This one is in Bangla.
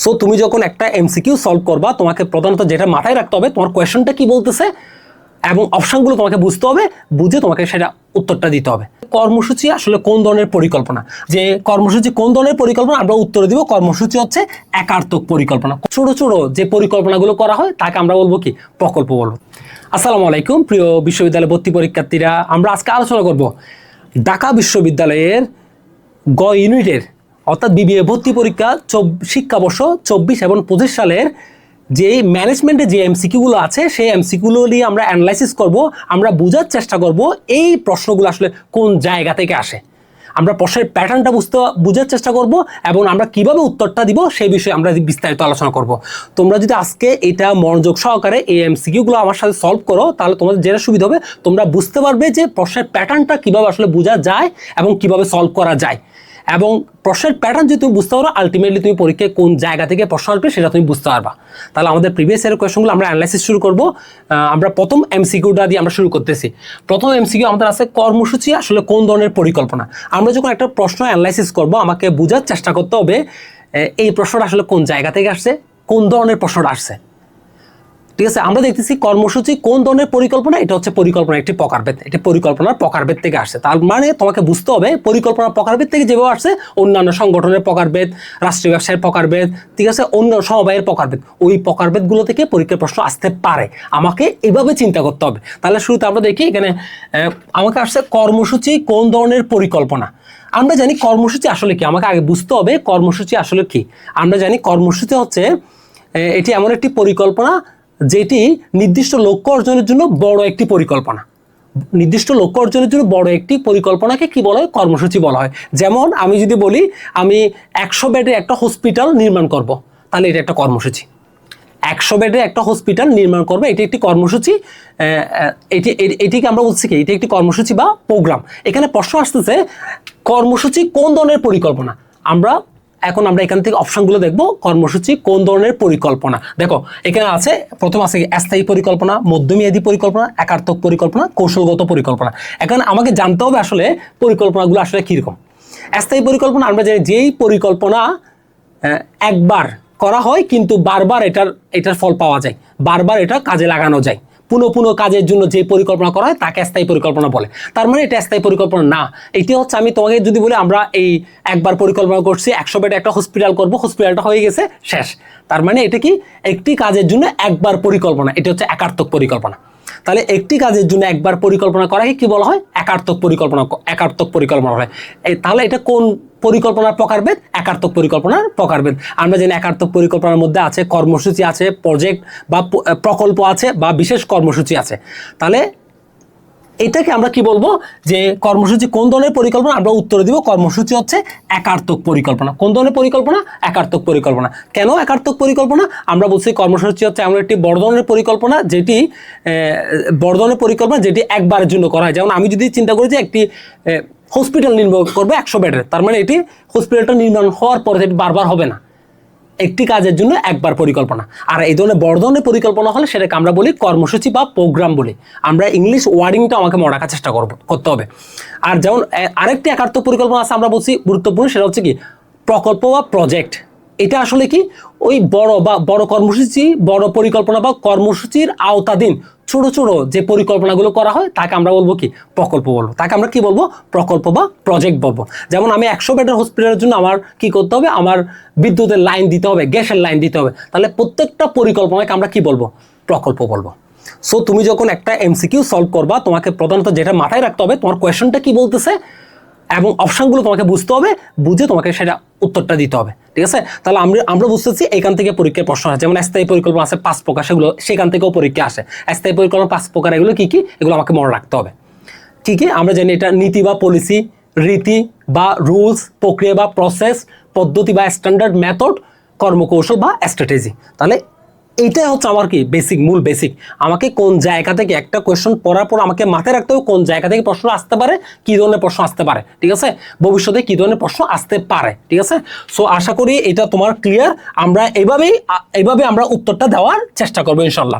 সো তুমি যখন একটা এমসিকিউ সলভ করবা তোমাকে প্রধানত যেটা মাথায় রাখতে হবে তোমার কোয়েশ্চনটা কি বলতেছে এবং অপশনগুলো তোমাকে বুঝতে হবে, বুঝে তোমাকে সেটা উত্তরটা দিতে হবে। কর্মসূচি আসলে কোন ধরনের পরিকল্পনা, যে কর্মসূচি কোন ধরনের পরিকল্পনা আমরা উত্তর দিব কর্মসূচি হচ্ছে একার্থক পরিকল্পনা। ছোট ছোট যে পরিকল্পনাগুলো করা হয় তাকে আমরা বলবো কি প্রকল্প বলবো। আসসালামু আলাইকুম প্রিয় বিশ্ববিদ্যালয় ভর্তি পরীক্ষার্থীরা, আমরা আজকে আলোচনা করব ঢাকা বিশ্ববিদ্যালয়ের গ ইউনিটের অর্থাৎ বিবিএ ভর্তি পরীক্ষা শিক্ষাবর্ষ 24 এবং 25 সালের যে ম্যানেজমেন্টের যে এমসিকিউগুলো আছে সেই এমসিকিউগুলো নিয়ে আমরা অ্যানালাইসিস করব। আমরা বোঝার চেষ্টা করব এই প্রশ্নগুলো আসলে কোন জায়গা থেকে আসে, আমরা প্রশ্নের প্যাটার্নটা বোঝার চেষ্টা করব এবং আমরা কিভাবে উত্তরটা দিব সেই বিষয়ে আমরা বিস্তারিত আলোচনা করব। তোমরা যদি আজকে এটা মনোযোগ সহকারে এই এমসিকিউগুলো আমার সাথে সলভ করো তাহলে তোমাদের যেটা সুবিধা হবে, তোমরা বুঝতে পারবে যে প্রশ্নের প্যাটার্নটা কিভাবে আসলে বোঝা যায় এবং কিভাবে সলভ করা যায়। এবং প্রশ্নের প্যাটার্ন যদি তুমি বুঝতে পারো আলটিমেটলি তুমি পরীক্ষায় কোন জায়গা থেকে প্রশ্ন আসবে সেটা তুমি বুঝতে পারবা। তাহলে আমাদের প্রিভিয়াস ইয়ারের কোয়েশনগুলো আমরা অ্যানালাইসিস শুরু করব। আমরা প্রথম এমসিকিউটা দিয়ে আমরা শুরু করতেছি। প্রথম এমসিকিউ আমাদের আছে কর্মসূচি আসলে কোন ধরনের পরিকল্পনা। আমরা যখন একটা প্রশ্ন অ্যানালাইসিস করব আমাকে বোঝার চেষ্টা করতে হবে এই প্রশ্নটা আসলে কোন জায়গা থেকে আসছে, কোন ধরনের প্রশ্নটা আসছে। ঠিক আছে, আমরা দেখতেছি কর্মসূচি কোন ধরনের পরিকল্পনা, এটা হচ্ছে পরিকল্পনা একটি প্রকারভেদ, এটি পরিকল্পনার প্রকারভেদ থেকে আসছে। তার মানে তোমাকে বুঝতে হবে পরিকল্পনার প্রকারভেদ থেকে যেভাবে আসছে অন্যান্য সংগঠনের প্রকারভেদ, রাষ্ট্রীয় ব্যবসায়ের প্রকারভেদ, ঠিক আছে, অন্য সমবায়ের প্রকারভেদ, ওই প্রকারভেদগুলো থেকে পরীক্ষার প্রশ্ন আসতে পারে। আমাকে এভাবে চিন্তা করতে হবে। তাহলে শুরুতে আমরা দেখি এখানে আমাকে আসছে কর্মসূচি কোন ধরনের পরিকল্পনা। আমরা জানি কর্মসূচি আসলে কি, আমাকে আগে বুঝতে হবে কর্মসূচি আসলে কি। আমরা জানি কর্মসূচি হচ্ছে এটি এমন একটি পরিকল্পনা যেটি নির্দিষ্ট লক্ষ্য অর্জনের জন্য বড় একটি পরিকল্পনা। নির্দিষ্ট লক্ষ্য অর্জনের জন্য বড় একটি পরিকল্পনাকে কি বলা হয়, কর্মসূচি বলা হয়। যেমন আমি যদি বলি আমি 100 বেডের একটা হসপিটাল নির্মাণ করব, তাহলে এটা একটা কর্মসূচি। 100 বেডের একটা হসপিটাল নির্মাণ করবে, এটি একটি কর্মসূচি। এটিকে আমরা বলছি কি, এটি একটি কর্মসূচি বা প্রোগ্রাম। এখানে প্রশ্ন আসতেছে কর্মসূচি কোন ধরনের পরিকল্পনা। এখন আমরা এখান থেকে অপশনগুলো দেখব। কর্মসূচি কোন ধরনের পরিকল্পনা, দেখো এখানে আছে প্রথম আছে স্থায়ী পরিকল্পনা, মধ্যমেয়াদী পরিকল্পনা, একার্থক পরিকল্পনা, কৌশলগত পরিকল্পনা। এখন আমাকে জানতে হবে আসলে পরিকল্পনাগুলো আসলে কীরকম। স্থায়ী পরিকল্পনা আমরা জানি যেই পরিকল্পনা একবার করা হয় কিন্তু বারবার এটার ফল পাওয়া যায়, বারবার এটা কাজে লাগানো যায়। পুনঃ কাজের জন্য যে পরিকল্পনা করা হয় তাকে স্থায়ী পরিকল্পনা বলে। তার মানে এটা স্থায়ী পরিকল্পনা না। এটি হচ্ছে আমি তোমাকে যদি বলি আমরা এই একবার পরিকল্পনা করছি 100 বেডে একটা হসপিটাল করব, হসপিটালটা হয়ে গেছে শেষ। তার মানে এটা কি একটি কাজের জন্য একবার পরিকল্পনা, এটা হচ্ছে একার্থক পরিকল্পনা। তাহলে একটি কাজের জন্য একবার পরিকল্পনা করাকে কি বলা হয়, একার্থক পরিকল্পনা। একার্থক পরিকল্পনা হয়। তাহলে এটা কোন পরিকল্পনার প্রকারভেদ, একার্থক পরিকল্পনার প্রকারভেদ। আমরা জানি একার্থক পরিকল্পনার মধ্যে আছে কর্মসূচি আছে, প্রজেক্ট বা প্রকল্প আছে বা বিশেষ কর্মসূচি আছে। তাহলে এটাকে আমরা কি বলবো যে কর্মসূচি কোন ধরনের পরিকল্পনা, আমরা উত্তর দিব কর্মসূচি হচ্ছে একার্থক পরিকল্পনা। কোন ধরনের পরিকল্পনা, একার্থক পরিকল্পনা। কেন একার্থক পরিকল্পনা, আমরা বলছি কর্মসূচি হচ্ছে এমন একটি বড় ধরনের পরিকল্পনা যেটি একবারের জন্য করা হয়। যেমন আমি যদি চিন্তা করি যে একটি হসপিটাল নির্মাণ করবে 100 বেডের, তার মানে এটি হসপিটালটা নির্মাণ হওয়ার পরে এটি বারবার হবে না, একটি কাজের জন্য একবার পরিকল্পনা। আর এই ধরনের বড় ধরনের পরিকল্পনা হলে সেটাকে আমরা বলি কর্মসূচি বা প্রোগ্রাম বলি। আমরা ইংলিশ ওয়ার্ডিংটা আমাকে মনে রাখার চেষ্টা করতে হবে। আর যেমন আরেকটি একার্থক পরিকল্পনা আছে আমরা বলছি গুরুত্বপূর্ণ, সেটা হচ্ছে কি প্রকল্প বা প্রজেক্ট। এটা আসলে কি ওই বড় কর্মসূচি, বড় পরিকল্পনা বা কর্মসূচির আওতাধীন ছোট ছোট যে পরিকল্পনাগুলো করা হয় তাকে আমরা বলবো কি প্রকল্প বলবো। তাকে আমরা কি বলবো, প্রকল্প বা প্রজেক্ট বলবো। যেমন আমি 100 বেডের হসপিটালের জন্য আমার কি করতে হবে, আমার বিদ্যুতের লাইন দিতে হবে, গ্যাসের লাইন দিতে হবে। তাহলে প্রত্যেকটা পরিকল্পনাকে আমরা কি বলবো, প্রকল্প বলবো। সো তুমি যখন একটা এমসিকিউ সলভ করবা তোমাকে প্রধানত যেটা মাথায় রাখতে হবে তোমার কোয়েশনটা কি বলতেছে এবং অপশনগুলো তোমাকে বুঝতে হবে, বুঝে তোমাকে সেটা উত্তরটা দিতে হবে। ঠিক আছে, তাহলে আমরা বুঝতেছি এখান থেকে পরীক্ষার প্রশ্ন আসে। যেমন স্থায়ী পরিকল্পনা আছে 5 প্রকার, সেখান থেকেও পরীক্ষা আসে। স্থায়ী পরিকল্পনা 5 প্রকার, এগুলো কি কি, এগুলো আমাকে মনে রাখতে হবে। ঠিক আছে, আমরা জানি এটা নীতি বা পলিসি, রীতি বা রুলস, প্রক্রিয়া বা প্রসেস, পদ্ধতি বা স্ট্যান্ডার্ড মেথড, কর্মকৌশল বা স্ট্র্যাটেজি। তাহলে এইটাই হচ্ছে আমার কি মূল বেসিক। আমাকে কোন জায়গা থেকে একটা কোয়েশ্চন পড়ার পর আমাকে মাথায় রাখতে হবে কোন জায়গা থেকে প্রশ্ন আসতে পারে, কি ধরনের প্রশ্ন আসতে পারে। ঠিক আছে, ভবিষ্যতে কি ধরনের প্রশ্ন আসতে পারে। ঠিক আছে, সো আশা করি এটা তোমার ক্লিয়ার। আমরা এইভাবে আমরা উত্তরটা দেওয়ার চেষ্টা করবো ইনশাল্লাহ।